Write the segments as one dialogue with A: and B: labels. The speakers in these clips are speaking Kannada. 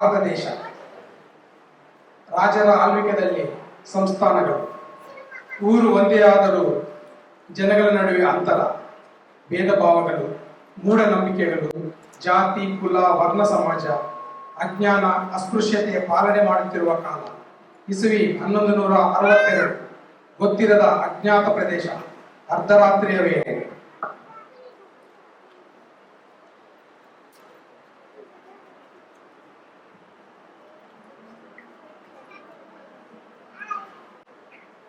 A: ದೇಶ ರಾಜರ ಆಳ್ವಿಕೆಯಲ್ಲಿ ಸಂಸ್ಥಾನಗಳು ಊರು ಒಂದೇ ಆದರೂ ಜನಗಳ ನಡುವೆ ಅಂತರ, ಭೇದ ಭಾವಗಳು, ಮೂಢನಂಬಿಕೆಗಳು, ಜಾತಿ, ಕುಲ, ವರ್ಣ ಸಮಾಜ, ಅಜ್ಞಾನ, ಅಸ್ಪೃಶ್ಯತೆಯ ಪಾಲನೆ ಮಾಡುತ್ತಿರುವ ಕಾಲ. ಇಸವಿ 1162. ಗೊತ್ತಿರದ ಅಜ್ಞಾತ ಪ್ರದೇಶ, ಅರ್ಧರಾತ್ರಿಯ ವೇಳೆ.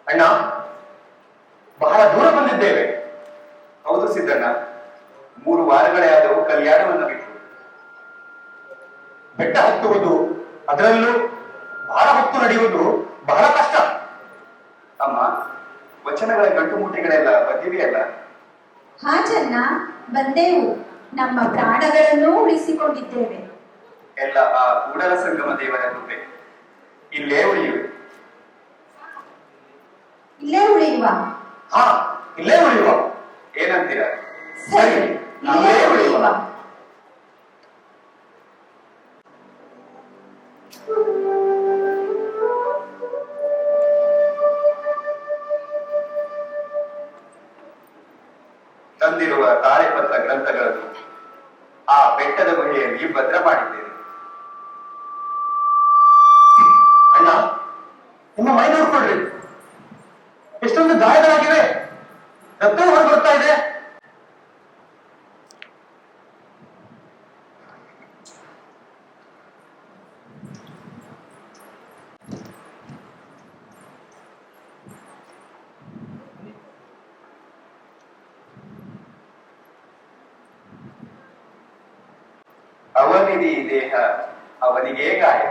B: ಅಣ್ಣ, ಬಹಳ ದೂರ ಬಂದಿದ್ದೇವೆ. ಹೌದು ಸಿದ್ದಣ್ಣ, 3 ವಾರಗಳೇ ಆದವು ಕಲ್ಯಾಣವನ್ನು ಬಿಟ್ಟು. ಬೆಟ್ಟ ಹತ್ತುವುದು, ಅದರಲ್ಲೂ ಬಹಳ ಹೊತ್ತು ನಡೆಯುವುದು ಬಹಳ ಕಷ್ಟ. ಅಮ್ಮ, ವಚನಗಳ ಗಂಟು ಮೂಟೆಗಳೆಲ್ಲ ಬಂದಿವೆಯಲ್ಲ?
C: ಹಾ ಚೆನ್ನ, ಬಂದೆವು. ನಮ್ಮ ಪ್ರಾಣಗಳನ್ನು ಉಳಿಸಿಕೊಂಡಿದ್ದೇವೆ.
B: ಎಲ್ಲ ಆ ಕೂಡಲ ಸಂಗಮ ದೇವರ ಕೃಪೆ. ಇಲ್ಲೇ ಉಳಿಯುವೆ.
C: ಇಲ್ಲೇ ಉಳಿಯುವ?
B: ಹಾ, ಇಲ್ಲೇ ಉಳಿಯುವ. ಏನಂತೀರ?
C: ಸರಿ, ಇಲ್ಲೇ ಉಳಿಯುವ.
B: ತಂದಿರುವ ತಾಳೆಪತ್ರ ಗ್ರಂಥಗಳನ್ನು ಆ ಬೆಟ್ಟದ ಗುಹೆಯಲ್ಲಿ ಭದ್ರ ಮಾಡಿದ್ದೇನೆ. ಅಣ್ಣ, ನಿಮ್ಮ ಮೈ ನೋಡ್ಕೊಳ್ರಿ, ಎಷ್ಟೊಂದು ಗಾಯಗಳಾಗಿವೆ. ರಕ್ತ ಹೊರ ಬರ್ತಾ ಇದೆ. ಅವನಿಗೆ ದೇಹ, ಅವನಿಗೇ ಗಾಯ,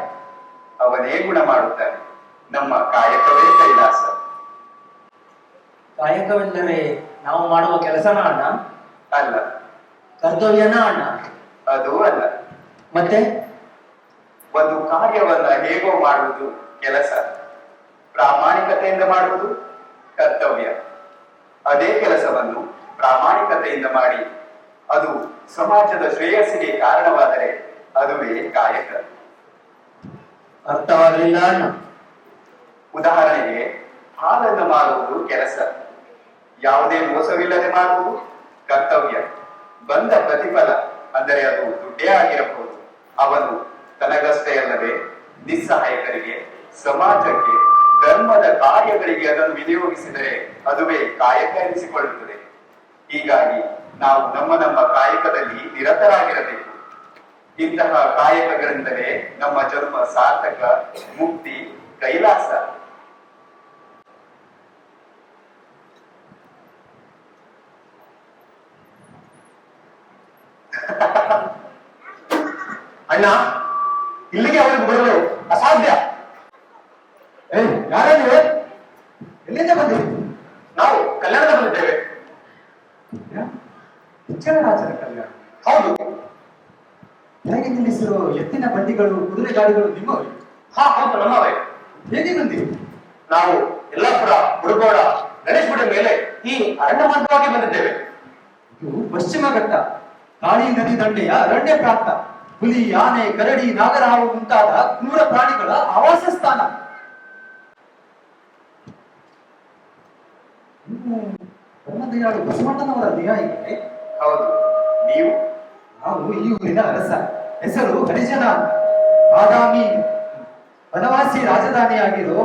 B: ಅವನೇ ಗುಣ ಮಾಡುತ್ತಾನೆ. ನಮ್ಮ ಕಾಯಕವೇ ಕೈಲಾಸ.
D: ಕಾಯಕವೆಂದರೆ ನಾವು ಮಾಡುವ ಕೆಲಸನ ಅಣ್ಣ?
B: ಅಲ್ಲ.
D: ಕರ್ತವ್ಯನ ಅಣ್ಣ?
B: ಅದೂ ಅಲ್ಲ.
D: ಮತ್ತೆ
B: ಒಂದು ಕಾರ್ಯವನ್ನ ಹೇಗೋ ಮಾಡುವುದು ಕೆಲಸ, ಪ್ರಾಮಾಣಿಕತೆಯಿಂದ ಮಾಡುವುದು ಕರ್ತವ್ಯ. ಅದೇ ಕೆಲಸವನ್ನು ಪ್ರಾಮಾಣಿಕತೆಯಿಂದ ಮಾಡಿ ಅದು ಸಮಾಜದ ಶ್ರೇಯಸ್ಸಿಗೆ ಕಾರಣವಾದರೆ ಅದುವೇ ಕಾಯಕ.
D: ಅರ್ಥವಾಗಲಿಲ್ಲ ಅಣ್ಣ.
B: ಉದಾಹರಣೆಗೆ, ಹಾಲನ್ನು ಮಾರುವುದು ಕೆಲಸ, ಯಾವುದೇ ಮೋಸವಿಲ್ಲದೆ ಮಾಡುವುದು ಕರ್ತವ್ಯ. ಬಂದ ಪ್ರತಿಫಲ ಅಂದರೆ ಅದು ದುಡ್ಡೇ ಆಗಿರಬಹುದು, ಅವನು ತನಗಷ್ಟೇ ಅಲ್ಲದೆ ನಿಸ್ಸಹಾಯಕರಿಗೆ, ಸಮಾಜಕ್ಕೆ, ಧರ್ಮದ ಕಾರ್ಯಗಳಿಗೆ ಅದನ್ನು ವಿನಿಯೋಗಿಸಿದರೆ ಅದುವೇ ಕಾಯಕ ಎನಿಸಿಕೊಳ್ಳುತ್ತದೆ. ಹೀಗಾಗಿ ನಾವು ನಮ್ಮ ಕಾಯಕದಲ್ಲಿ ನಿರತರಾಗಿರಬೇಕು. ಇಂತಹ ಕಾಯಕಗಳಿಂದಲೇ ನಮ್ಮ ಜನ್ಮ ಸಾರ್ಥಕ, ಮುಕ್ತಿ, ಕೈಲಾಸ. ಅಣ್ಣ, ಇಲ್ಲಿಗೆ ಅವರಿಗೆ ಬರಲು ಅಸಾಧ್ಯ. ಯಾರು? ಎಲ್ಲಿಂದ ಬಂದಿರಿ? ನಾವು ಕಲ್ಯಾಣದ ಬಂದಿದ್ದೇವೆ.
E: ರಾಜರ ಕಲ್ಯಾಣ?
B: ಹೌದು.
E: ಹೇಗೆ ನಿಲ್ಲಿಸಿರೋ ಎತ್ತಿನ ಬಂಡಿಗಳು, ಕುದುರೆ ಗಾಡಿಗಳು ನಿಮ್ಮವೇ?
B: ಹಾ, ಹೌದು, ನಮ್ಮವೇ.
E: ಹೇಗೆ ಬಂದಿರಿ?
B: ನಾವು ಯಲ್ಲಾಪುರ, ಮುರುಗೋಡ, ಗಣೇಶಗುಡಿ ಮೇಲೆ ಈ ಅರಣ್ಯ ಮಾರ್ಗವಾಗಿ ಬಂದಿದ್ದೇವೆ.
E: ಇದು ಪಶ್ಚಿಮ ಘಟ್ಟ, ಕಾಳಿ ನದಿ ದಂಡೆಯ ಅರಣ್ಯ ಪ್ರಾಂತ. ಹುಲಿ, ಆನೆ, ಕರಡಿ, ನಾಗರಹಾವು ಮುಂತಾದ ಕ್ರೂರ ಪ್ರಾಣಿಗಳ ಆವಾಸ ಸ್ಥಾನ. ಧರ್ಮದಯಾಳು ಬಸವಣ್ಣನವರ ಅನುಯಾಯಿಗಳೇ?
B: ಹೌದು. ನೀವು?
E: ನಾವು ಈ ಊರಿನ ಅರಸ, ಹೆಸರು ಹರಿಜನ. ಬಾದಾಮಿ ವನವಾಸಿ ರಾಜಧಾನಿಯಾಗಿರೋ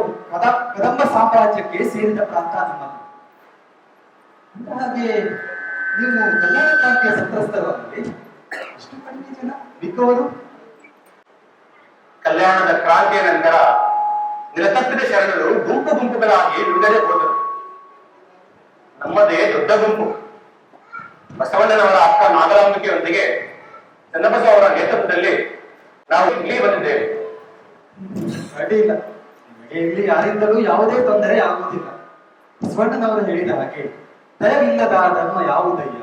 E: ಕದಂಬ ಸಾಮ್ರಾಜ್ಯಕ್ಕೆ ಸೇರಿದ ಪ್ರಾಂತ ನಮ್ಮದು. ಹಾಗೆ ನೀವು ಕಲ್ಯಾಣ ಕ್ರಾಂತಿಯ ಸಂತ್ರಸ್ತರು ಅಂದ್ರೆ ಎಷ್ಟು ಕಡಿಮೆ ಜನ ಬಿದ್ದವರು?
B: ಕಲ್ಯಾಣದ ಕ್ರಾಂತಿಯ ನಂತರ ನಿರತಪ್ಪಿದ ಶರಣರು ಗುಂಪು ಗುಂಪುಗಳಾಗಿ ಬಿಡುಗಡೆ ಹೋದರು. ನಮ್ಮದೇ ದೊಡ್ಡ ಗುಂಪು. ಬಸವಣ್ಣನವರ ಅಕ್ಕ ನಾಗರಾಂಬಿಕೆಯೊಂದಿಗೆ ಚನ್ನಬಸವ ಅವರ ನೇತೃತ್ವದಲ್ಲಿ ನಾವು ಇಲ್ಲಿ ಬಂದಿದ್ದೇವೆ.
E: ಅಡ್ಡಿಲ್ಲ, ನಿಮಗೆ ಇಲ್ಲಿ ಯಾರಿಂದಲೂ ಯಾವುದೇ ತೊಂದರೆ ಆಗುವುದಿಲ್ಲ. ಬಸವಣ್ಣನವರು ಹೇಳಿದ ಹಾಗೆ, ದಯವಿಲ್ಲದ ಧರ್ಮ ಯಾವುದಯ್ಯ,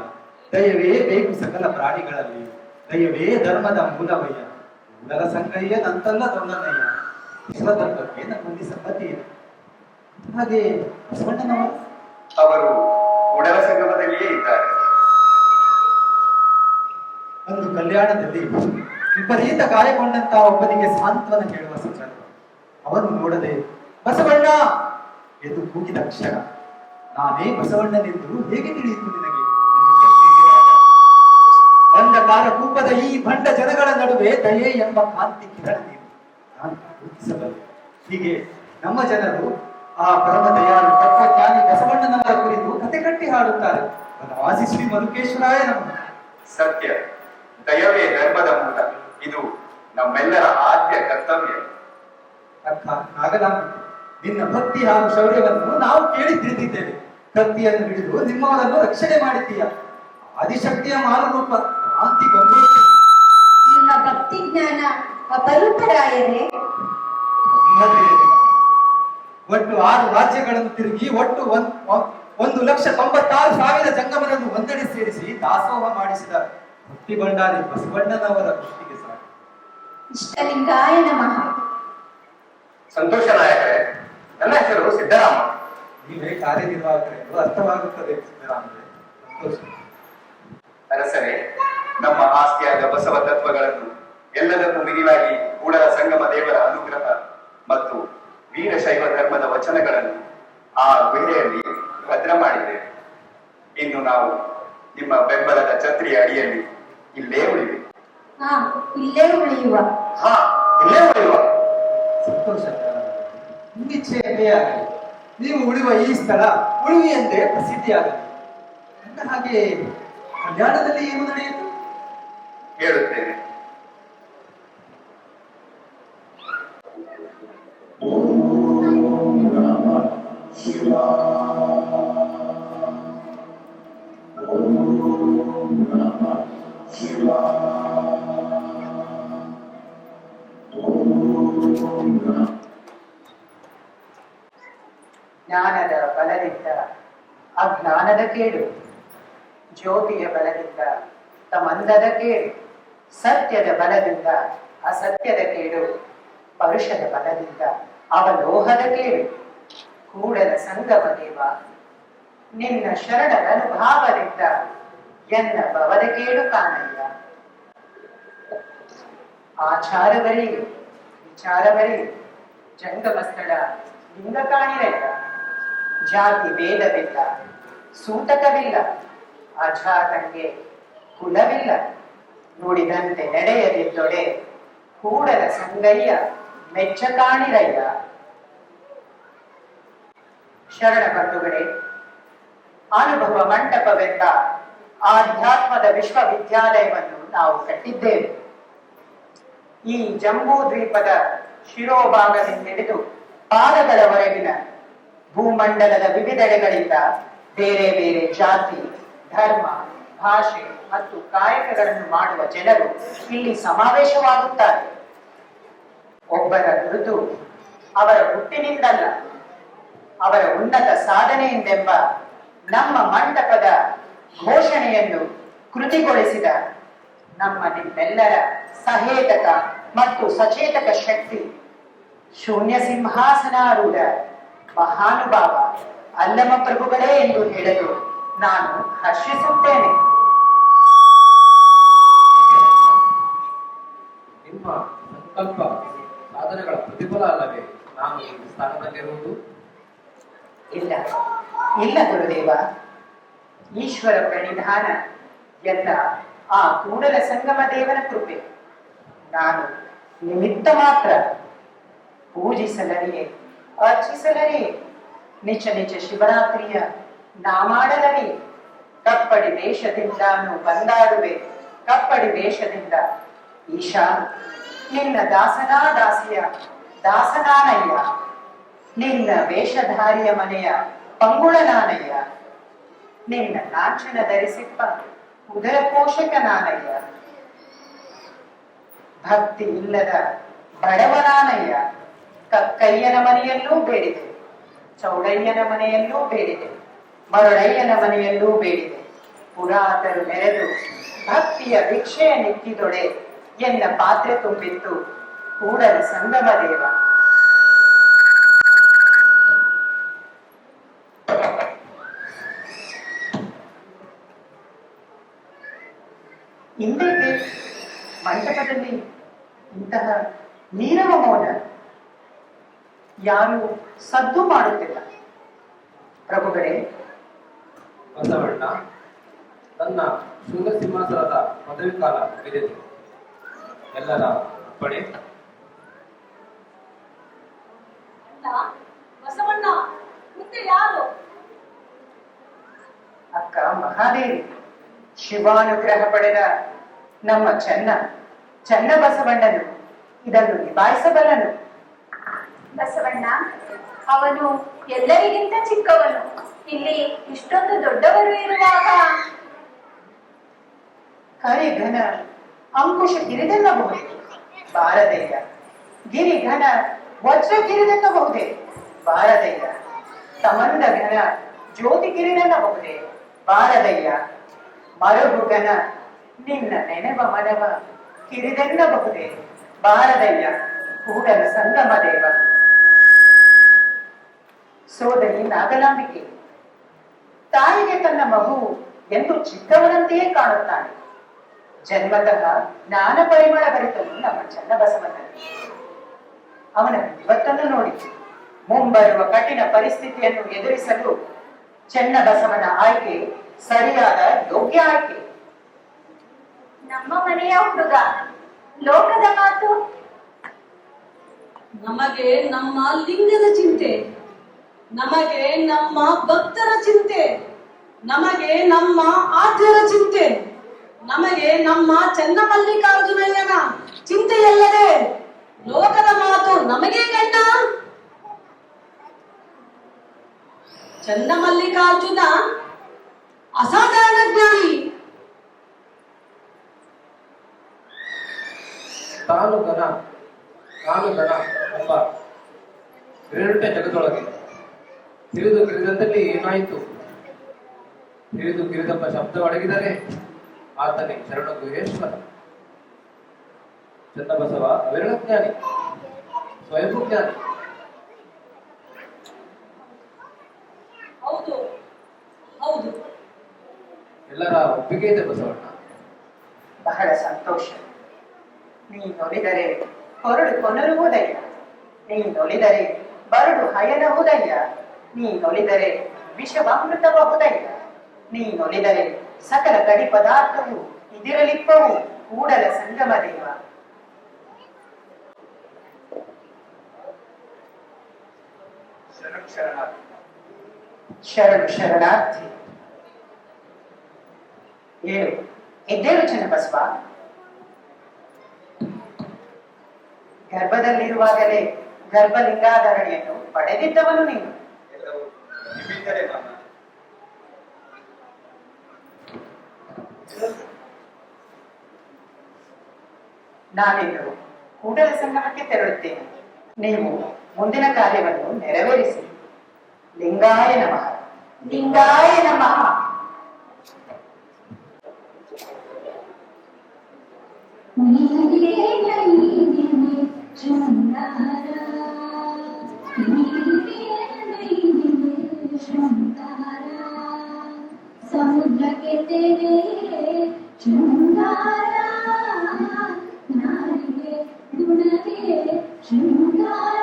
E: ದಯವೇ ಬೇಕು ಸಕಲ ಪ್ರಾಣಿಗಳಲ್ಲಿ, ದಯವೇ ಧರ್ಮದ ಮೂಲವಯ್ಯ, ಕೂಡಲ ಸಂಗಯ್ಯ ನಂತಲ್ಲ ದೊಣ್ಣನಯ್ಯ, ವಿಶ್ವಧರ್ಮಕ್ಕೆ ನಮ್ಮಲ್ಲಿ ಸಮ್ಮತಿ ಇದೆ. ಹಾಗೆ ಬಸವಣ್ಣನವರು
B: ಅವರು ಕೂಡಲ ಸಂಗಮದಲ್ಲಿಯೇ ಇದ್ದಾರೆ.
E: ಒಂದು ಕಲ್ಯಾಣದಲ್ಲಿ ವಿಪರೀತ ಗಾಯಗೊಂಡಂತಹ ಒಬ್ಬನಿಗೆ ಸಾಂತ್ವನ ಹೇಳುವ ಸಂದರ್ಭ. ಅವನು ನೋಡದೆ ಬಸವಣ್ಣ ಎಂದು ಕೂಗಿದ ಕ್ಷಣ ನಾನೇ ಬಸವಣ್ಣನೆಂದು ಹೇಗೆ ತಿಳಿಯಿತು ನಿನಗೆ ಎಂದು ಪ್ರಶ್ನಿಸಿದಾಗ, ಅಂಧಕಾರ ಕೂಪದ ಈ ಭಂಡ ಜನಗಳ ನಡುವೆ ದಯೆ ಎಂಬ ಕಾಂತಿ ಕಿರಣ ನೀನು ನಾನು ಗುರುತಿಸಬಲ್ಲೆ. ಹೀಗೆ ನಮ್ಮ ಜನರು ಆ ಪರಮ ದಯಾಳು ತತ್ವಜ್ಞಾನಿ ಬಸವಣ್ಣನವರ ಕುರಿತು ಕತೆ ಕಟ್ಟಿ ಹಾಡುತ್ತಾರೆ. ವನವಾಸಿ ಶ್ರೀ ಮಧುಕೇಶ್ವರಾಯ ನಮಃ.
B: ಸತ್ಯ ದಯವೇ ಧರ್ಮದ ಮೂಲ. ಇದು ನಮ್ಮೆಲ್ಲರ ಆದ್ಯ ಕರ್ತವ್ಯ.
E: ಅರ್ಥ ನಾಗನಾಂಬಿಕೆ, ನಿನ್ನ ಭಕ್ತಿ ಹಾಗೂ ಶೌರ್ಯವನ್ನು ನಾವು ಕೇಳಿ ತಿಳಿದಿದ್ದೇವೆ. ಕತ್ತಿಯನ್ನು ಹಿಡಿದು ನಿಮ್ಮವರನ್ನು ರಕ್ಷಣೆ ಮಾಡಿದ್ದೀಯ. ಆದಿಶಕ್ತಿಯ ಮಾರುರೂಪ ಕಾಂತಿ ಗಂಗೋತ್ರಿ.
C: ನಿಮ್ಮ ಭಕ್ತಿ ಜ್ಞಾನ ಅಪರೂಪರಾಯರೇ.
E: ಒಟ್ಟು 6 ರಾಜ್ಯಗಳನ್ನು ತಿರುಗಿ ಒಟ್ಟು 1,96,000 ಜಂಗಮರನ್ನು ಒಂದೆಡೆ ಸೇರಿಸಿ ದಾಸೋಹ ಮಾಡಿಸಿದ ಭಕ್ತಿ ಭಂಡಾರಿ ಬಸವಣ್ಣನವರ ದೃಷ್ಟಿಗೆ ಸಾಕು.
C: ಇಷ್ಟಲಿಂಗಾಯ ನಮಃ.
B: ಸಂತೋಷ ನಾಯಕರೇ, ನನ್ನ ಹೆಸರು ಸಿದ್ದರಾಮ.
E: ನೀವೇ ಕಾರ್ಯನಿರ್ವಾಹಕರೆಂದು ಅರ್ಥವಾಗುತ್ತದೆ ಸಿದ್ದರಾಮರೇ. ಸಂತೋಷ.
B: ಅರಸರೇ, ನಮ್ಮ ಆಸ್ತಿಯಾದ ಬಸವ ತತ್ವಗಳನ್ನು ಎಲ್ಲದಕ್ಕೂ ಮಿಗಿಲಾಗಿ ಕೂಡಲ ಸಂಗಮ ದೇವರ ಅನುಗ್ರಹ ಮತ್ತು ವೀರಶೈವ ಧರ್ಮದ ವಚನಗಳನ್ನು ಆ ಗುಹೆಯಲ್ಲಿ ಭದ್ರ ಮಾಡಿದೆ. ಇನ್ನು ನಾವು ನಿಮ್ಮ ಬೆಂಬಲದ ಛತ್ರಿಯ ಅಡಿಯಲ್ಲಿ ಇಲ್ಲೇ ಉಳಿವೆ.
C: ಇಲ್ಲೇ ಉಳಿಯುವ.
B: ಇಲ್ಲೇ ಉಳಿಯುವ.
E: ಸಂತೋಷ. ನಿಮ್ಮಿಚ್ಛೆಯಲ್ಲೇ ಆಗಲಿ. ನೀವು ಉಳಿಯುವ ಈ ಸ್ಥಳ ಉಳಿವಿ ಎಂದೇ ಪ್ರಸಿದ್ಧಿಯಾಗಲಿ. ಅಂದ ಹಾಗೆ ಕಲ್ಯಾಣದಲ್ಲಿ ಏನು ನಡೆಯಿತು
B: ಹೇಳುತ್ತೇನೆ.
F: ಜ್ಞಾನದ ಬಲದಿಂದ ಅಜ್ಞಾನದ ಕೇಡು, ಜ್ಯೋತಿಯ ಬಲದಿಂದ ತಮಂದದ ಕೇಡು, ಸತ್ಯದ ಬಲದಿಂದ ಅಸತ್ಯದ ಕೇಡು, ಪರುಷದ ಬಲದಿಂದ ಅವಲೋಹದ ಕೇಡು. ಕೂಡಲ ಸಂಗಮ ದೇವ, ನಿನ್ನ ಶರಣರ ಅನುಭಾವದಿಂದ ಎನ್ನ ಭವದ ಕೇಡು ಕಾಣಯ್ಯ. ಆಚಾರವರಿಯು ವಿಚಾರವರಿಯು ಜಂಗಮ ಸ್ಥಳ ಲಿಂಗ ಕಾಣಿರಯ್ಯ. ಜಾತಿ ಭೇದವಿಲ್ಲ, ಸೂತಕವಿಲ್ಲ, ಅಜಾತಂಗೆ ಕುಲವಿಲ್ಲ. ನುಡಿದಂತೆ ನಡೆಯದಿದ್ದೊಡೆ ಕೂಡಲ ಸಂಗಯ್ಯ ಮೆಚ್ಚ ಕಾಣಿರಯ್ಯ. ಶರಣ ಬಂಧುಗಳೇ, ಅನುಭವ ಮಂಟಪವೆಂಬ ಆಧ್ಯಾತ್ಮದ ವಿಶ್ವವಿದ್ಯಾಲಯವನ್ನು ನಾವು ಕಟ್ಟಿದ್ದೇವೆ. ಈ ಜಂಬೂ ದ್ವೀಪದ ಶಿರೋಭಾಗದಿಂದ ಹಿಡಿದು ಪಾದಗಳವರೆಗಿನ ಭೂಮಂಡಲದ ವಿವಿಧೆಡೆಗಳಿಂದ ಬೇರೆ ಬೇರೆ ಜಾತಿ, ಧರ್ಮ, ಭಾಷೆ ಮತ್ತು ಕಾಯಕಗಳನ್ನು ಮಾಡುವ ಜನರು ಇಲ್ಲಿ ಸಮಾವೇಶವಾಗುತ್ತಾರೆ. ಒಬ್ಬರ ಗುರುತು ಅವರ ಹುಟ್ಟಿನಿಂದಲ್ಲ, ಅವರ ಉನ್ನತ ಸಾಧನೆಯಿಂದೆಂಬ ನಮ್ಮ ಮಂಟಪದ ಘೋಷಣೆಯನ್ನು ಕೃತಿಗೊಳಿಸಿದ ನಮ್ಮ ನಿಮ್ಮೆಲ್ಲರ ಸಹೇತಕ ಮತ್ತು ಸಚೇತಕ ಶಕ್ತಿ ಶೂನ್ಯ ಸಿಂಹಾಸನಾರೂಢ ಮಹಾನುಭಾವ ಅಲ್ಲಮ ಪ್ರಭುಗಳೇ ಎಂದು ಹೇಳಲು ನಾನು ಹರ್ಷಿಸುತ್ತೇನೆ.
G: ನಿಮ್ಮ ಸಂಕಲ್ಪ ಸಾಧನೆಗಳ ಪ್ರತಿಫಲ ಅಲ್ಲವೇ ನಾನು ಈ ಸ್ಥಾನದಲ್ಲಿರುವುದು?
F: ಇಲ್ಲ ಇಲ್ಲ ಗುರುದೇವ, ಈಶ್ವರ ಪ್ರಣಿಧಾನ ಎಲ್ಲ ಆ ಕೂಡಲ ಸಂಗಮ ದೇವನ ಕೃಪೆ. ನಾನು ನಿಮಿತ್ತ ಮಾತ್ರ. ಪೂಜಿಸಲರಿಯೇ, ಅರ್ಚಿಸಲರಿಯೇ, ನಿಜ ನಿಜ ಶಿವರಾತ್ರಿಯ ನಾಮಾಡಲರಿ. ಕಪ್ಪಡಿ ವೇಷದಿಂದಾನು ಬಂದಾಡುವೆ, ಕಪ್ಪಡಿ ವೇಷದಿಂದ ಈಶಾ. ನಿನ್ನ ದಾಸನಾ ದಾಸಿಯ ದಾಸನಾನಯ್ಯ, ನಿನ್ನ ವೇಷಧಾರಿಯ ಮನೆಯ ಪಂಗುಳನಾನಯ್ಯ, ನಿನ್ನ ಲಾಂಛನ ಧರಿಸಿಪ್ಪ ಉದರ ಪೋಷಕನಾನಯ್ಯ. ಭಕ್ತಿ ಇಲ್ಲದ ಬಡವನಾನಯ್ಯ. ಕಕ್ಕಯ್ಯನ ಮನೆಯಲ್ಲೂ ಬೇಡಿದೆ, ಚೌಡಯ್ಯನ ಮನೆಯಲ್ಲೂ ಬೇಡಿದೆ, ಮರಳಯ್ಯನ ಮನೆಯಲ್ಲೂ ಬೇಡಿದೆ. ಪುರಾತರು ನೆರೆದು ಭಕ್ತಿಯ ಭಿಕ್ಷೆಯ ನಿಕ್ಕಿದೊಡೆ ಎನ್ನ ಪಾತ್ರೆ ತುಂಬಿತ್ತು ಕೂಡಲ ಸಂಗಮ ದೇವ. ಇಂದೇಕೆ ಮಂಟಪದಲ್ಲಿ ಎಲ್ಲವೂ ಮೌನ. ಯಾರು ಸದ್ದು ಮಾಡುತ್ತಿಲ್ಲ. ಪ್ರಭುಗಳೇ,
G: ಬಸವಣ್ಣ, ನನ್ನ ಶೃಂಗ ಸಿಂಹಾಸನದ ಪದವಿ ಕಾಲ ಬಿದಿತು. ಎಲ್ಲರ ಅಪ್ಪಣೆ.
H: ಬಸವಣ್ಣ, ಮುಂದೆ ಯಾರು?
F: ಅಕ್ಕ ಮಹಾದೇವಿ, ಶಿವಾನುಗ್ರಹ ಪಡೆದ ನಮ್ಮ ಚನ್ನ ಬಸವಣ್ಣನು ಇದನ್ನು ನಿಭಾಯಿಸಬಲ್ಲನು.
C: ಬಸವಣ್ಣ, ಅವನು ಎಲ್ಲರಿಗಿಂತ ಚಿಕ್ಕವನು. ಇಲ್ಲಿ ಇಷ್ಟೊಂದು ದೊಡ್ಡವರು ಇರುವಾಗ
F: ಕರಿಘನ ಅಂಕುಶ ಗಿರಿದೆನ್ನಬಹುದೇ ಬಾರದಯ್ಯ. ಗಿರಿಘನ ವಜ್ರ ಗಿರಿದೆನ್ನಬಹುದೇ ಬಾರದಯ್ಯ. ತಮಂದ ಘನ ಜ್ಯೋತಿ ಗಿರಿದೆನ್ನಬಹುದೇ ಬಾರದಯ್ಯ. ಮರಗುಗನ ನಿನ್ನ ನೆನವ ಮನವ ಕಿರಿದೆನ್ನಬಹುದೇ ಬಾರದಯ್ಯ. ಕೂಡಲ ಸಂಗಮ ದೇವ. ಸೋದರಿ ನಾಗಲಾಂಬಿಕೆ, ತಾಯಿಗೆ ತನ್ನ ಮಗು ಎಂದು ಚಿಕ್ಕವನಂತೆಯೇ ಕಾಣುತ್ತಾನೆ. ಜನ್ಮತಃ ಜ್ಞಾನ ಪರಿಮಳ ಭರಿತನು ನಮ್ಮ ಚನ್ನಬಸವಣ್ಣನು. ಅವನ ಇವತ್ತನ್ನು ನೋಡಿ ಮುಂಬರುವ ಕಠಿಣ ಪರಿಸ್ಥಿತಿಯನ್ನು ಎದುರಿಸಲು ಚನ್ನಬಸವನ ಆಯ್ಕೆ ಸರಿಯಾದ ಯೋಗ್ಯ ಆಯ್ಕೆ.
C: ನಮ್ಮ ಮನೆಯ ಹುಡುಗ, ಲೋಕದ ಮಾತು.
H: ನಮಗೆ ನಮ್ಮ ಲಿಂಗದ ಚಿಂತೆ, ನಮಗೆ ನಮ್ಮ ಭಕ್ತರ ಚಿಂತೆ, ನಮಗೆ ನಮ್ಮ ಆದ್ಯರ ಚಿಂತೆ, ನಮಗೆ ನಮ್ಮ ಚನ್ನಮಲ್ಲಿಕಾರ್ಜುನಯ್ಯನ ಚಿಂತೆಯಲ್ಲದೆ ಲೋಕದ ಮಾತು ನಮಗೆ ಗಂಡ. ಚನ್ನಮಲ್ಲಿಕಾರ್ಜುನ ಅಸಾಧಾರಣ ಜ್ಞಾನಿ.
G: ತಾನು ಘನ ಎಂಬ ಬೇರುಂಟ ಜಗದೊಳಗೆ ತಿಳಿದು ಗಿರಿದಂತಲ್ಲಿ ಏನಾಯಿತು? ತಿಳಿದು ಗಿರಿದಪ್ಪ ಶಬ್ದ ಒಡಗಿದರೆ ಆತನೇ ಶರಣ ಗುಹೇಶ್ವರ. ಚನ್ನಬಸವ ಅವಿರಳ ಜ್ಞಾನಿ, ಸ್ವಯಂಭೂ ಜ್ಞಾನಿ.
H: ಹೌದು ಹೌದು,
G: ಎಲ್ಲರ ಒಪ್ಪಿಗೆ ಇದೆ ಬಸವಣ್ಣ.
F: ಬಹಳ ಸಂತೋಷ. ನೀನೊಲಿದರೆ ಹೊರಡು ಕೊನರುವುದಯ್ಯ. ನೀನೊಲಿದರೆ ಬರಡು ಹಯನವುದಯ್ಯ. ನೀನೊಲಿದರೆ ವಿಷವಾಮೃತಬಹುದಯ್ಯ. ನೀನೊಲಿದರೆ ಸಕಲ ಕಡಿ ಪದಾರ್ಥವು ಇದಿರಲಿಪ್ಪವು ಕೂಡಲ ಸಂಗಮ ದೇವ. ಶರಣು ಶರಣಾರ್ಥಿ. ಏಳು ಎದ್ದೇಳು ಚನ್ನಬಸವ. ಗರ್ಭದಲ್ಲಿರುವಾಗಲೇ ಗರ್ಭಲಿಂಗಾಧರಣೆಯನ್ನು ಪಡೆದಿದ್ದವನು ನೀನು. ನಾನಿನ್ನು ಕೂಡಲ ಸಂಗಮಕ್ಕೆ ತೆರಳುತ್ತೇನೆ. ನೀವು ಮುಂದಿನ ಕಾರ್ಯವನ್ನು ನೆರವೇರಿಸಿ. ಲಿಂಗಾಯ ನಮಃ.
C: ಲಿಂಗಾಯ ನಮಃ. ಸಮುದ್ರಕ್ಕೆ ತೆರೆ ಶೃಂಗಾರ, ನಾರಿಗೆ ಗುಣಗೆ ಶೃಂಗಾರ.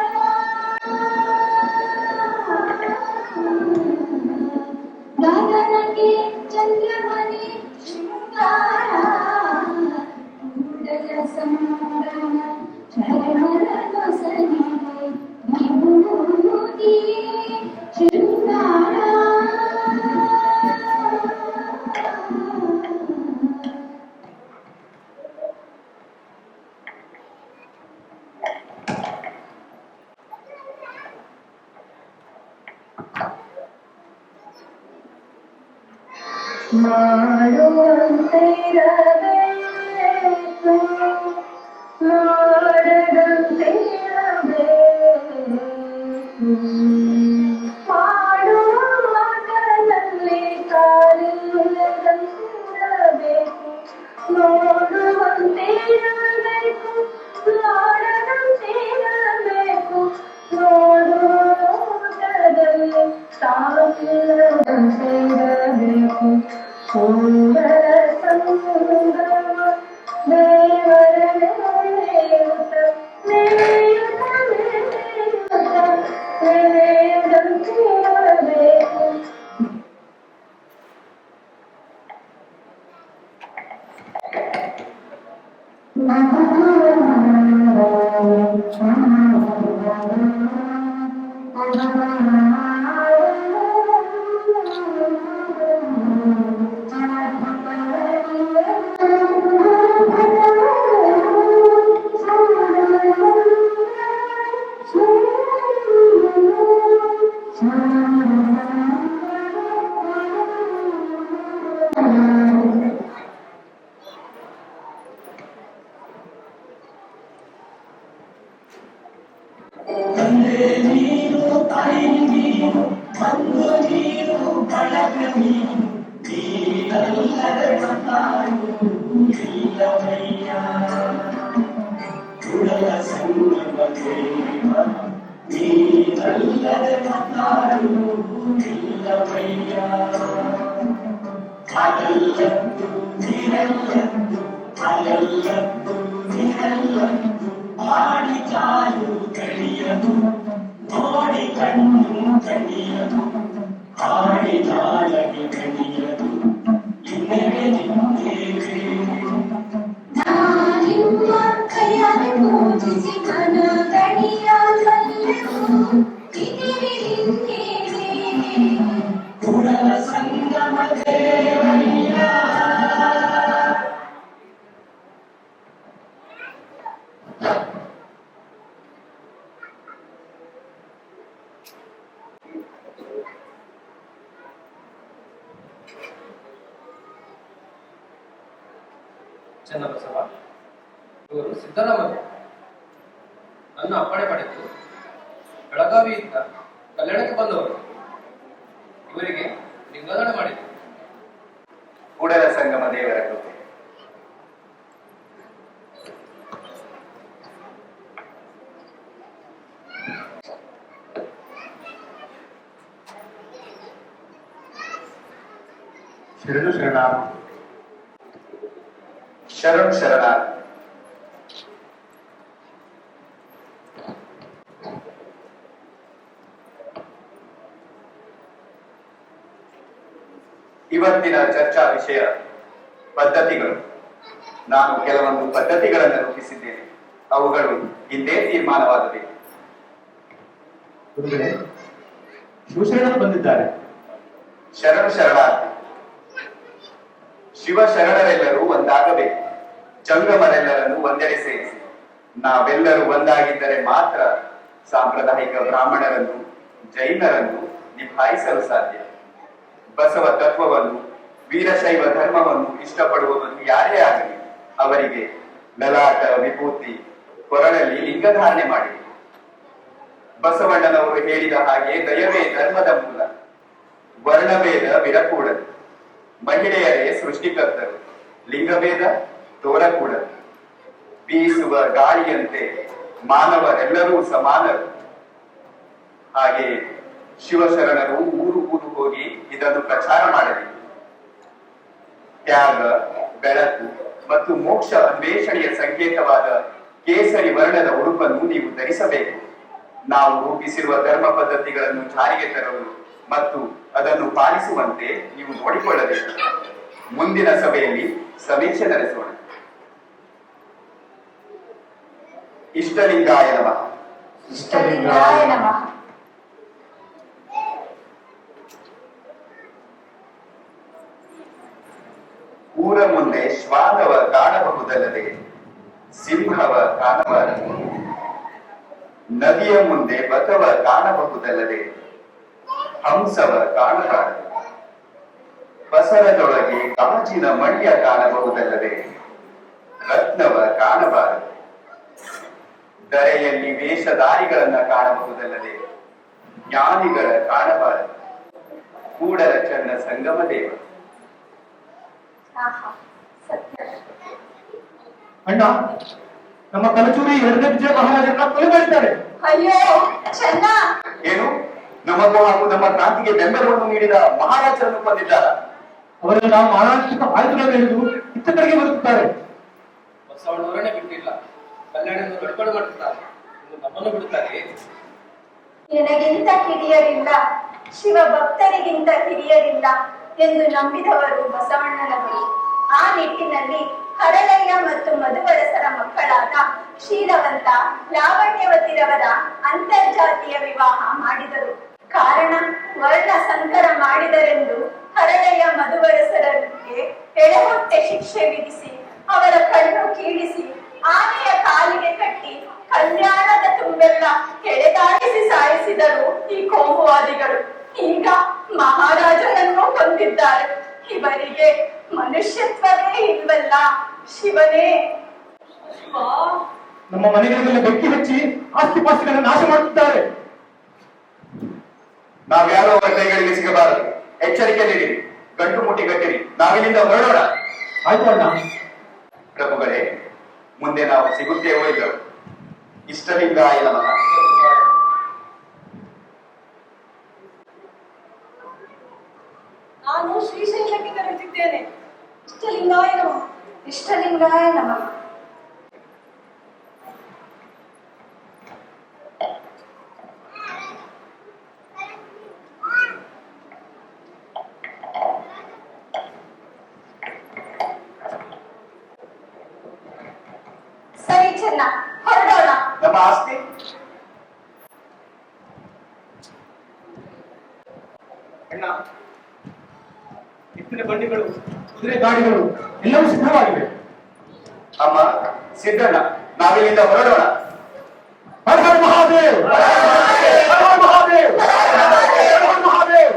C: ಗಗನಕ್ಕೆ ಚಂದ್ರಮನೆ ಶೃಂಗಾರ, ಕೂಡಲ ಸಂಗಮ ಶರಣರ ನೊಸಲಿಗೆ ವಿಭೂತಿ ಶೃಂಗಾರ. ಮಾಡುವಂತೆ ಇರಬೇಕು, ಮಾಡದಂತೆ ಇರಬೇಕು. ಮಾಡುವ ಮಾತನಲ್ಲಿ ಕಾಲಿಲ್ಲದಂತಿರಬೇಕು, ನೋಡುವಂತೆ ಇರಬೇಕು, ಮಾಡದಂತೆ ಇರಬೇಕು. ನೋಡುವ ನೋಟದಲ್ಲಿ ತಾವಿಲ್ಲದಂತೆ ಇರಬೇಕು. ಸುಂದರ ಸಂಗಮ ನಿಮ್ಮ ಕೈಯ ಪೂಜಿಸಿ ಮನ ಗಣಿಯ ಸಲ್ಲವು ಇದಿರಿ ನಿನ್ನೇನೆ
I: ಕೂಡಲ ಸಂಗಮ ದೇವಯ್ಯ.
G: ಚನ್ನಬಸವ, ಇವರು ಸಿದ್ದರಾಮಯ್ಯ ನನ್ನ ಅಪ್ಪಣೆ ಪಡೆದು ಬೆಳಗಾವಿಯಿಂದ ಕಲ್ಯಾಣಕ್ಕೆ ಬಂದವರು. ಇವರಿಗೆ ಲಿಂಗದಾನ ಮಾಡಿದೆ.
B: ಕೂಡಲ ಸಂಗಮ ದೇವರ ಕೃಪೆ.
E: ಶರಣು ಶರಣ.
B: ಶರಣು ಶರಣ. ಇವತ್ತಿನ ಚರ್ಚಾ ವಿಷಯ ಪದ್ಧತಿಗಳು. ನಾನು ಕೆಲವೊಂದು ಪದ್ಧತಿಗಳನ್ನು ರೂಪಿಸಿದ್ದೇನೆ. ಅವುಗಳು ಹಿಂದೆ ತೀರ್ಮಾನವಾಗಬೇಕು.
E: ಗುರುಗಳೇ, ಶಿವಶರಣರು ಬಂದಿದ್ದಾರೆ.
B: ಶರಣು ಶರಣಾರ್ಥಿ. ಶಿವ ಶರಣರೆಲ್ಲರೂ ಒಂದಾಗಬೇಕು. ಜಂಗಮರೆಲ್ಲರನ್ನು ಒಂದೆಡೆ ಸೇರಿಸಿ ನಾವೆಲ್ಲರೂ ಒಂದಾಗಿದ್ದರೆ ಮಾತ್ರ ಸಾಂಪ್ರದಾಯಿಕ ಬ್ರಾಹ್ಮಣರನ್ನು ಜೈನರನ್ನು ನಿಭಾಯಿಸಲು ಸಾಧ್ಯ. ಬಸವ ತತ್ವವನ್ನು ವೀರಶೈವ ಧರ್ಮವನ್ನು ಇಷ್ಟಪಡುವವರು ಯಾರೇ ಆಗಲಿ ಅವರಿಗೆ ಲಲಾಟ ವಿಭೂತಿ ಕೊರಳಲ್ಲಿ ಲಿಂಗಧಾರಣೆ ಮಾಡಿ. ಬಸವಣ್ಣನವರು ಹೇಳಿದ ಹಾಗೆ ದಯವೇ ಧರ್ಮದ ಮೂಲ. ವರ್ಣಭೇದ ವಿರಕೂಡದು. ಮಹಿಳೆಯರೇ ಸೃಷ್ಟಿಕರ್ತರು. ಲಿಂಗಭೇದ ತೋರಕೂಡದು. ಬೀಸುವ ಗಾಳಿಯಂತೆ ಮಾನವರೆಲ್ಲರೂ ಸಮಾನರು. ಹಾಗೆ ಶಿವಶರಣರು ಊರು ಊರು ಹೋಗಿ ಇದನ್ನು ಪ್ರಚಾರ ಮಾಡಬೇಕು. ತ್ಯಾಗ, ಬೆಳಕು ಮತ್ತು ಮೋಕ್ಷ ಅನ್ವೇಷಣೆಯ ಸಂಕೇತವಾದ ಕೇಸರಿ ವರ್ಣದ ಉಡುಪನ್ನು ನೀವು ಧರಿಸಬೇಕು. ನಾವು ರೂಪಿಸಿರುವ ಧರ್ಮ ಪದ್ಧತಿಗಳನ್ನು ಜಾರಿಗೆ ತರಲು ಮತ್ತು ಅದನ್ನು ಪಾಲಿಸುವಂತೆ ನೀವು ನೋಡಿಕೊಳ್ಳಬೇಕು. ಮುಂದಿನ ಸಭೆಯಲ್ಲಿ ಸಮೀಕ್ಷೆ ನಡೆಸೋಣ. ಇಷ್ಟಲಿಂಗಾಯ ನಮಃ.
C: ಇಷ್ಟಲಿಂಗಾಯ ನಮಃ.
B: ಊರ ಮುಂದೆ ಶ್ವಾನವ ಕಾಣಬಹುದಲ್ಲದೆ ಸಿಂಹವ ಕಾಣಬಾರದು. ನದಿಯ ಮುಂದೆ ಬಕವ ಕಾಣಬಹುದಲ್ಲದೆ ಹಂಸವ ಕಾಣಬಾರದು. ಬಸರದೊಳಗೆ ಗಾಜಿನ ಮಣ್ಯ ಕಾಣಬಹುದಲ್ಲದೆ ರತ್ನವ ಕಾಣಬಾರದು. ಧರೆಯಲ್ಲಿ ವೇಷಧಾರಿಗಳನ್ನ ಕಾಣಬಹುದಲ್ಲದೆ ಜ್ಞಾನಿಗಳ ಕಾಣಬಾರದು. ಕೂಡಲ ಚನ್ನ ಸಂಗಮ ದೇವ.
E: ಅಣ್ಣ, ನಮ್ಮ ಕಲಚೂರಿ 2ನೇ ವಿಜಯ ಮಹಾರಾಜರನ್ನ ಕೊಲೆ ಮಾಡಿದ್ದಾರೆ.
C: ಅಯ್ಯೋ ಚೆನ್ನ,
B: ಏನು? ನಮಗೂ ಹಾಗೂ ನಮ್ಮ ಕ್ರಾಂತಿಗೆ ಬೆಂಬಲವನ್ನು ನೀಡಿದ ಮಹಾರಾಜರನ್ನು ಕೊಂದಿದ್ದಾರ?
E: ಅವರೆಲ್ಲ ಮಾರಣಾಂತಿಕ ಆಯುಧಗಳನ್ನು ಹಿಡಿದು ಇತ್ತ ಕಡೆಗೆ ಬರುತ್ತಾರೆ.
G: ಬಸವಣ್ಣವರನ್ನೇ ಬಿಟ್ಟಿಲ್ಲ, ಕಲ್ಯಾಣವನ್ನು ಗಡ್ಬಡ ಮಾಡುತ್ತಾರೆ. ಇನ್ನು ನಮ್ಮನ್ನು ಬಿಡುತ್ತಾರೆ.
C: ನಿನಗಿಂತ ಹಿರಿಯರಿಲ್ಲ, ಶಿವ ಭಕ್ತರಿಗಿಂತ ಹಿರಿಯರಿಲ್ಲ ಎಂದು ನಂಬಿದವರು ಬಸವಣ್ಣನವರು. ಆ ನಿಟ್ಟಿನಲ್ಲಿ ಹರಳಯ್ಯ ಮತ್ತು ಮಧುವರಸರ ಮಕ್ಕಳಾದ ಶೀಲವಂತ ಲಾವಣ್ಯವತಿರವರ ಅಂತರ್ಜಾತೀಯ ವಿವಾಹ ಮಾಡಿದರು. ಕಾರಣ ವರ್ಣ ಸಂಕರ ಮಾಡಿದರೆಂದು ಹರಳಯ್ಯ ಮಧುವರಸರಿಗೆ ಎಳೆಹೊಟ್ಟೆ ಶಿಕ್ಷೆ ವಿಧಿಸಿ ಅವರ ಕಣ್ಣು ಕೀಳಿಸಿ ಆನೆಯ ಕಾಲಿಗೆ ಕಟ್ಟಿ ಕಲ್ಯಾಣದ ತುಂಬೆಲ್ಲ ಕೆಳೆದಾಡಿಸಿ ಸಾಯಿಸಿದರು ಈ ಕೋಮುವಾದಿಗಳು. ಈಗ ಮಹಾರಾಜನನ್ನು ಕೊಂದಿದ್ದಾರೆ. ಇವರಿಗೆ ಮನುಷ್ಯತ್ವವೇ ಇಲ್ವಲ್ಲ ಶಿವನೇ.
E: ನಮ್ಮ ಮನೆಗಳಿಗೆಲ್ಲ ಬೆಂಕಿ ಹಚ್ಚಿ ಆಸ್ತಿ ಪಾಸ್ತಿಗಳನ್ನು ನಾಶ ಮಾಡುತ್ತಿದ್ದಾರೆ.
B: ನಾವ್ಯಾರೋ ಅವರ ಕೈಗಳಿಗೆ ಸಿಗಬಾರದು. ಎಚ್ಚರಿಕೆ ನೀಡಿರಿ, ಗಂಟು ಮುಟ್ಟಿ ಗಟ್ಟಿರಿ, ನಾವಿಲ್ಲಿಂದ ಹೊರಡೋಣ.
E: ಆಯ್ತು ಅಣ್ಣ.
B: ಪ್ರಭುಗಳೇ, ಮುಂದೆ ನಾವು ಸಿಗುತ್ತೇವೋ ಇಲ್ಲವೋ. ಇಷ್ಟಲಿಂಗಾಯ ನಮಃ.
H: ನಾನು ಶ್ರೀಶೈಲಕ್ಕೆ ತೆರಳುತ್ತಿದ್ದೇನೆ. ಇಷ್ಟಲಿಂಗಾಯ ನಮಃ.
C: ಇಷ್ಟಲಿಂಗಾಯ ನಮಃ. ಸರಿ ಚೆನ್ನ, ಹೊರಡೋಣ.
B: ನಮ್ಮ ಆಸ್ತಿ
E: ಅಣ್ಣ, ಎತ್ತಿನ ಬಂಡಿಗಳು, ಕುದುರೆ ಗಾಡಿಗಳು ಎಲ್ಲವೂ ಸಿದ್ಧವಾಗಿವೆ.
B: ಅಮ್ಮ, ಸಿದ್ಧಣ್ಣ, ನಾವಿಲ್ಲಿಂದ ಹೊರಡೋಣ.
E: ಹರ ಹರ ಮಹಾದೇವ್, ಹರ ಹರ ಮಹಾದೇವ್, ಹರ ಹರ ಮಹಾದೇವ್.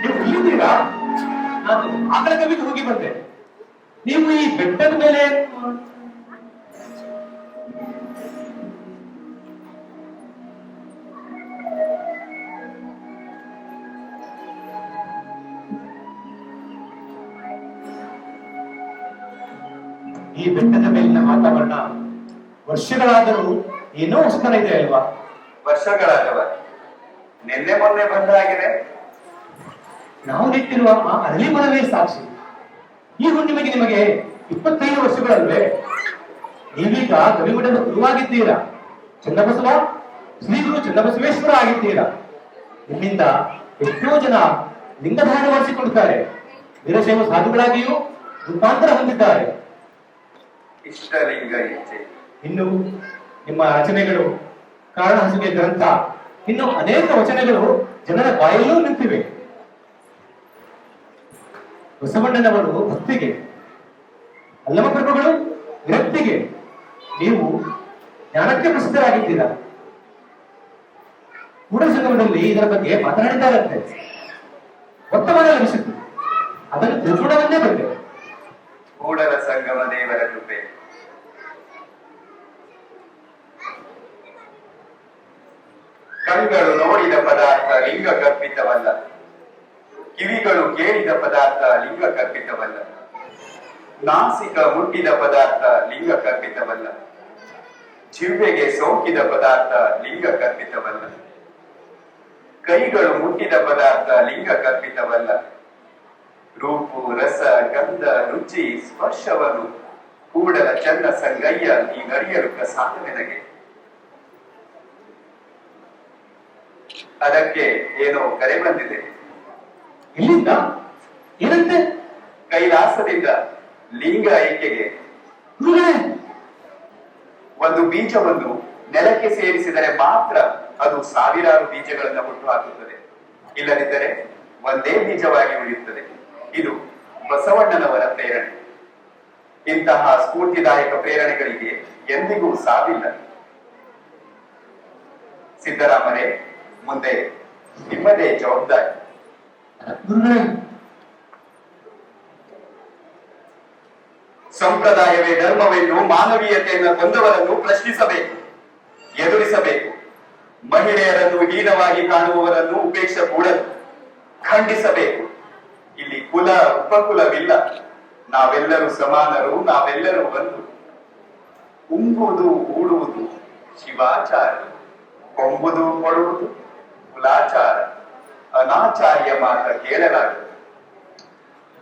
E: ನೀವು ಇಲ್ಲಿದ್ದೀರಾ? ನಾನು ಆಕಳ ಗವಿಗೆ ಹೋಗಿ ಬಂದೆ. ನೀವು ಈ ಬೆಟ್ಟದ ಮೇಲೆ ಈ ಬೆಟ್ಟದ ಮೇಲಿನ ವಾತಾವರಣ ವರ್ಷಗಳಾದರೂ ಏನೋ ಹೊಸತನ ಇದೆ ಅಲ್ವಾ?
B: ವರ್ಷಗಳಾದವ, ನಿನ್ನೆ ಮೊನ್ನೆ ಬಂದ ಆಗಿದೆ.
E: ನಾವು ನೆಟ್ಟಿರುವ ಆ ಅರಳಿ ಮರವೇ ಸಾಕ್ಷಿ. ಈ ಹುಣ್ಣಿಮೆಗೆ ನಿಮಗೆ 25 ವರ್ಷಗಳಲ್ವೇ? ನೀವೀಗ ಗವಿಮಠದ ಗುರುವಾಗಿದ್ದೀರಾ. ಚನ್ನಬಸವ ಶ್ರೀ ಗುರು ಚನ್ನಬಸವೇಶ್ವರ ಆಗಿದ್ದೀರಾ. ನಿಮ್ಮಿಂದ ಎಷ್ಟೋ ಜನ ಲಿಂಗಧಾರಣ ಮಾಡಿಸಿಕೊಳ್ಳುತ್ತಾರೆ. ವೀರಶೈವ ಸಾಧುಗಳಾಗಿಯೂ ರೂಪಾಂತರ ಹೊಂದಿದ್ದಾರೆ.
B: ಇಷ್ಟಲಿಂಗ ಇಚ್ಛೆ.
E: ಇನ್ನು ನಿಮ್ಮ ರಚನೆಗಳು, ಕಾರಣಹಸುಗೆ ಗ್ರಂಥ, ಇನ್ನು ಅನೇಕ ವಚನಗಳು ಜನರ ಬಾಯಲ್ಲೂ ನಿಂತಿವೆ. ಬಸವಣ್ಣನವರು ಭಕ್ತಿಗೆ, ಅಲ್ಲಮ ಪ್ರಭುಗಳು ವಿರಕ್ತಿಗೆ, ನೀವು ಜ್ಞಾನಕ್ಕೆ ಪ್ರಸಿದ್ಧರಾಗಿದ್ದೀರಾ. ಕೂಡಲ ಸಂಗಮದಲ್ಲಿ ಇದರ ಬಗ್ಗೆ ಮಾತನಾಡಿದ್ದಾರಂತೆ. ವರ್ತಮಾನ ಲಭಿಸಿತ್ತು, ಅದನ್ನು ತಿಳ್ಕೊಳ್ಳೋದನ್ನೇ ಬಂದೆ.
B: ಕೂಡಲ ಸಂಗಮ ದೇವರ ಕೃಪೆ. ಕಣ್ಗಳು ನೋಡಿದ ಪದಾರ್ಥ ಲಿಂಗ ಕಲ್ಪಿತವಲ್ಲ, ಕಿವಿಗಳು ಕೇಳಿದ ಪದಾರ್ಥ ಲಿಂಗ ಕಲ್ಪಿತವಲ್ಲ, ನಾಸಿಕ ಮುಟ್ಟಿದ ಪದಾರ್ಥ ಲಿಂಗ ಕಲ್ಪಿತವಲ್ಲ, ಜಿವ್ವೆಗೆ ಸೋಕಿದ ಪದಾರ್ಥ ಲಿಂಗ ಕಲ್ಪಿತವಲ್ಲ, ಕೈಗಳು ಮುಟ್ಟಿದ ಪದಾರ್ಥ ಲಿಂಗ ಕಲ್ಪಿತವಲ್ಲ. ರೂಪು, ರಸ, ಗಂಧ, ರುಚಿ, ಸ್ಪರ್ಶವನ್ನು ಕೂಡಲ ಚನ್ನ ಸಂಗಯ್ಯ ನೀನರಿಯಲು ಸಾಧನೆನಗೆ. ಅದಕ್ಕೆ ಏನೋ ಕರೆ ಬಂದಿದೆ.
E: ಎಲ್ಲಿಂದ? ಏನಂತೆ?
B: ಕೈಲಾಸದಿಂದ ಲಿಂಗ ಐಕ್ಯಗೆ.
E: ಗುರುಗಳೇ,
B: ಒಂದು ಬೀಜವನ್ನು ನೆಲಕ್ಕೆ ಸೇರಿಸಿದರೆ ಮಾತ್ರ ಅದು ಸಾವಿರಾರು ಬೀಜಗಳನ್ನು ಹುಟ್ಟುಹಾಕುತ್ತದೆ. ಇಲ್ಲದಿದ್ದರೆ ಒಂದೇ ಬೀಜವಾಗಿ ಉಳಿಯುತ್ತದೆ. ಇದು ಬಸವಣ್ಣನವರ ಪ್ರೇರಣೆ. ಇಂತಹ ಸ್ಫೂರ್ತಿದಾಯಕ ಪ್ರೇರಣೆಗಳಿಗೆ ಎಂದಿಗೂ ಸಾವಿಲ್ಲ. ಸಿದ್ದರಾಮರೇ, ಮುಂದೆ ನಿಮ್ಮದೇ ಜವಾಬ್ದಾರಿ.
E: ಗುರುಗಳೇ,
B: ಸಂಪ್ರದಾಯವೇ ಧರ್ಮವೆಂದು ಮಾನವೀಯತೆಯನ್ನು ಕೊಂದವರನ್ನು ಪ್ರಶ್ನಿಸಬೇಕು, ಎದುರಿಸಬೇಕು. ಮಹಿಳೆಯರನ್ನು ಹೀನವಾಗಿ ಕಾಣುವವರನ್ನು ಉಪೇಕ್ಷೆ ಕೂಡದು, ಖಂಡಿಸಬೇಕು. ಇಲ್ಲಿ ಕುಲ ಉಪಕುಲವಿಲ್ಲ. ನಾವೆಲ್ಲರೂ ಸಮಾನರು, ನಾವೆಲ್ಲರೂ ಒಂದು. ಉಂಬುವುದು ಊಡುವುದು ಶಿವಾಚಾರ. ಕೊಂಬುದು ಕೊಡುವುದು ಕುಲಾಚಾರ, ಅನಾಚಾರ್ಯ ಮಾತ ಕೇಳಲಾಗದು.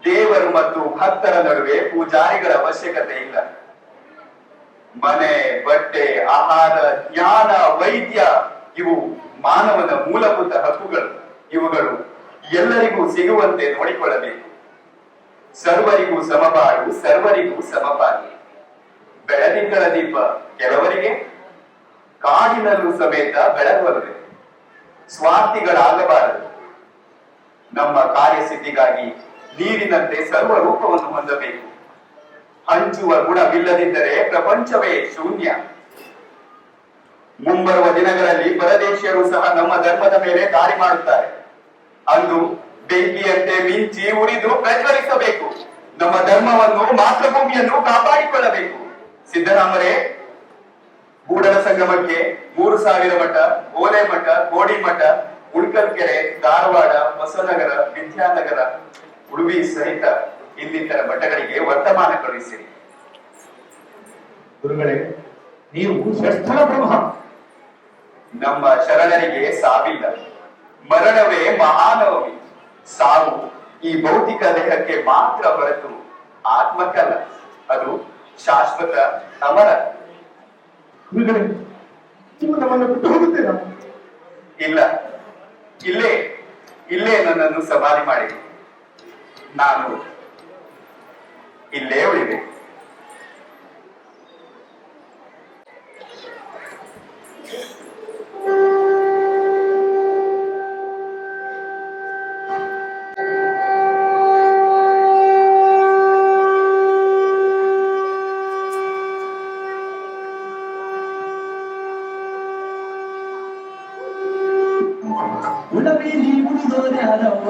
B: ದೇವರು ಮತ್ತು ಭಕ್ತರ ನಡುವೆ ಪೂಜಾರಿಗಳ ಅವಶ್ಯಕತೆ ಇಲ್ಲ. ಮನೆ, ಬಟ್ಟೆ, ಆಹಾರ, ಜ್ಞಾನ, ವೈದ್ಯ ಇವು ಮಾನವನ ಮೂಲಭೂತ ಹಕ್ಕುಗಳು. ಇವುಗಳು ಎಲ್ಲರಿಗೂ ಸಿಗುವಂತೆ ನೋಡಿಕೊಳ್ಳಬೇಕು. ಸರ್ವರಿಗೂ ಸಮಬಾಳು, ಸರ್ವರಿಗೂ ಸಮಪಾಲು. ಬೆಳದಿಂಗಳ ದೀಪ ಕೆಲವರಿಗೆ, ಕಾಡಿನಲ್ಲೂ ಸಮೇತ ಬೆಳಗುವಲ್ಲದೆ. ಸ್ವಾರ್ಥಿಗಳಾಗಬಾರದು. ನಮ್ಮ ಕಾರ್ಯಸಿದ್ಧಿಗಾಗಿ ನೀರಿನಂತೆ ಸರ್ವ ರೂಪವನ್ನು ಹೊಂದಬೇಕು. ಹಂಚುವ ಗುಣವಿಲ್ಲದಿದ್ದರೆ ಪ್ರಪಂಚವೇ ಶೂನ್ಯ. ಮುಂಬರುವ ದಿನಗಳಲ್ಲಿ ಪರದೇಶಿಯರು ಸಹ ನಮ್ಮ ಧರ್ಮದ ಮೇಲೆ ದಾಳಿ ಮಾಡುತ್ತಾರೆ. ಅಂದು ಬೆಂಕಿಯಂತೆ ಮಿಂಚಿ ಉರಿದು ಪ್ರಜ್ವಲಿಸಬೇಕು. ನಮ್ಮ ಧರ್ಮವನ್ನು, ಮಾತೃಭೂಮಿಯನ್ನು ಕಾಪಾಡಿಕೊಳ್ಳಬೇಕು. ಸಿದ್ದರಾಮರೇ, ಗೂಡಲ ಸಂಗಮಕ್ಕೆ 3000 ಮಠ, ಓಲೆ ಮಠ, ಗೋಡಿ ಮಠ, ಉಳ್ಕಲ್ಕೆರೆ, ಧಾರವಾಡ, ಹೊಸನಗರ, ವಿದ್ಯಾನಗರ, ಉಡುಪಿ ಸಹಿತ ಇನ್ನಿತರ ಮಠಗಳಿಗೆ ವರ್ತಮಾನ ಕಳುಹಿಸಿರಿ.
E: ಗುರುಗಳೇ, ನೀವು ಶ್ರೇಷ್ಠರ ಬ್ರಹ್ಮ.
B: ನಮ್ಮ ಶರಣರಿಗೆ ಸಾವಿಲ್ಲ, ಮರಣವೇ ಮಹಾನವಮಿ. ಸಾವು ಈ ಭೌತಿಕ ದೇಹಕ್ಕೆ ಮಾತ್ರ ಹೊರತು ಆತ್ಮಕ್ಕಲ್ಲ. ಅದು ಶಾಶ್ವತ, ಅಮರ.
E: ಗುರುಗಳೇ, ನೀವು ನಮ್ಮನ್ನು ಬಿಟ್ಟು ಹೋಗುತ್ತೀರಾ?
B: ಇಲ್ಲ, ಇಲ್ಲೇ ನನ್ನನ್ನು ಸಮಾಧಿ ಮಾಡಿ ನಾನು ಇಲ್ಲೇ ಉಳಿದೆ.
I: ಉಡಪಿಲಿ ಉಳಿದೋರ್ಯಾರವ್ವ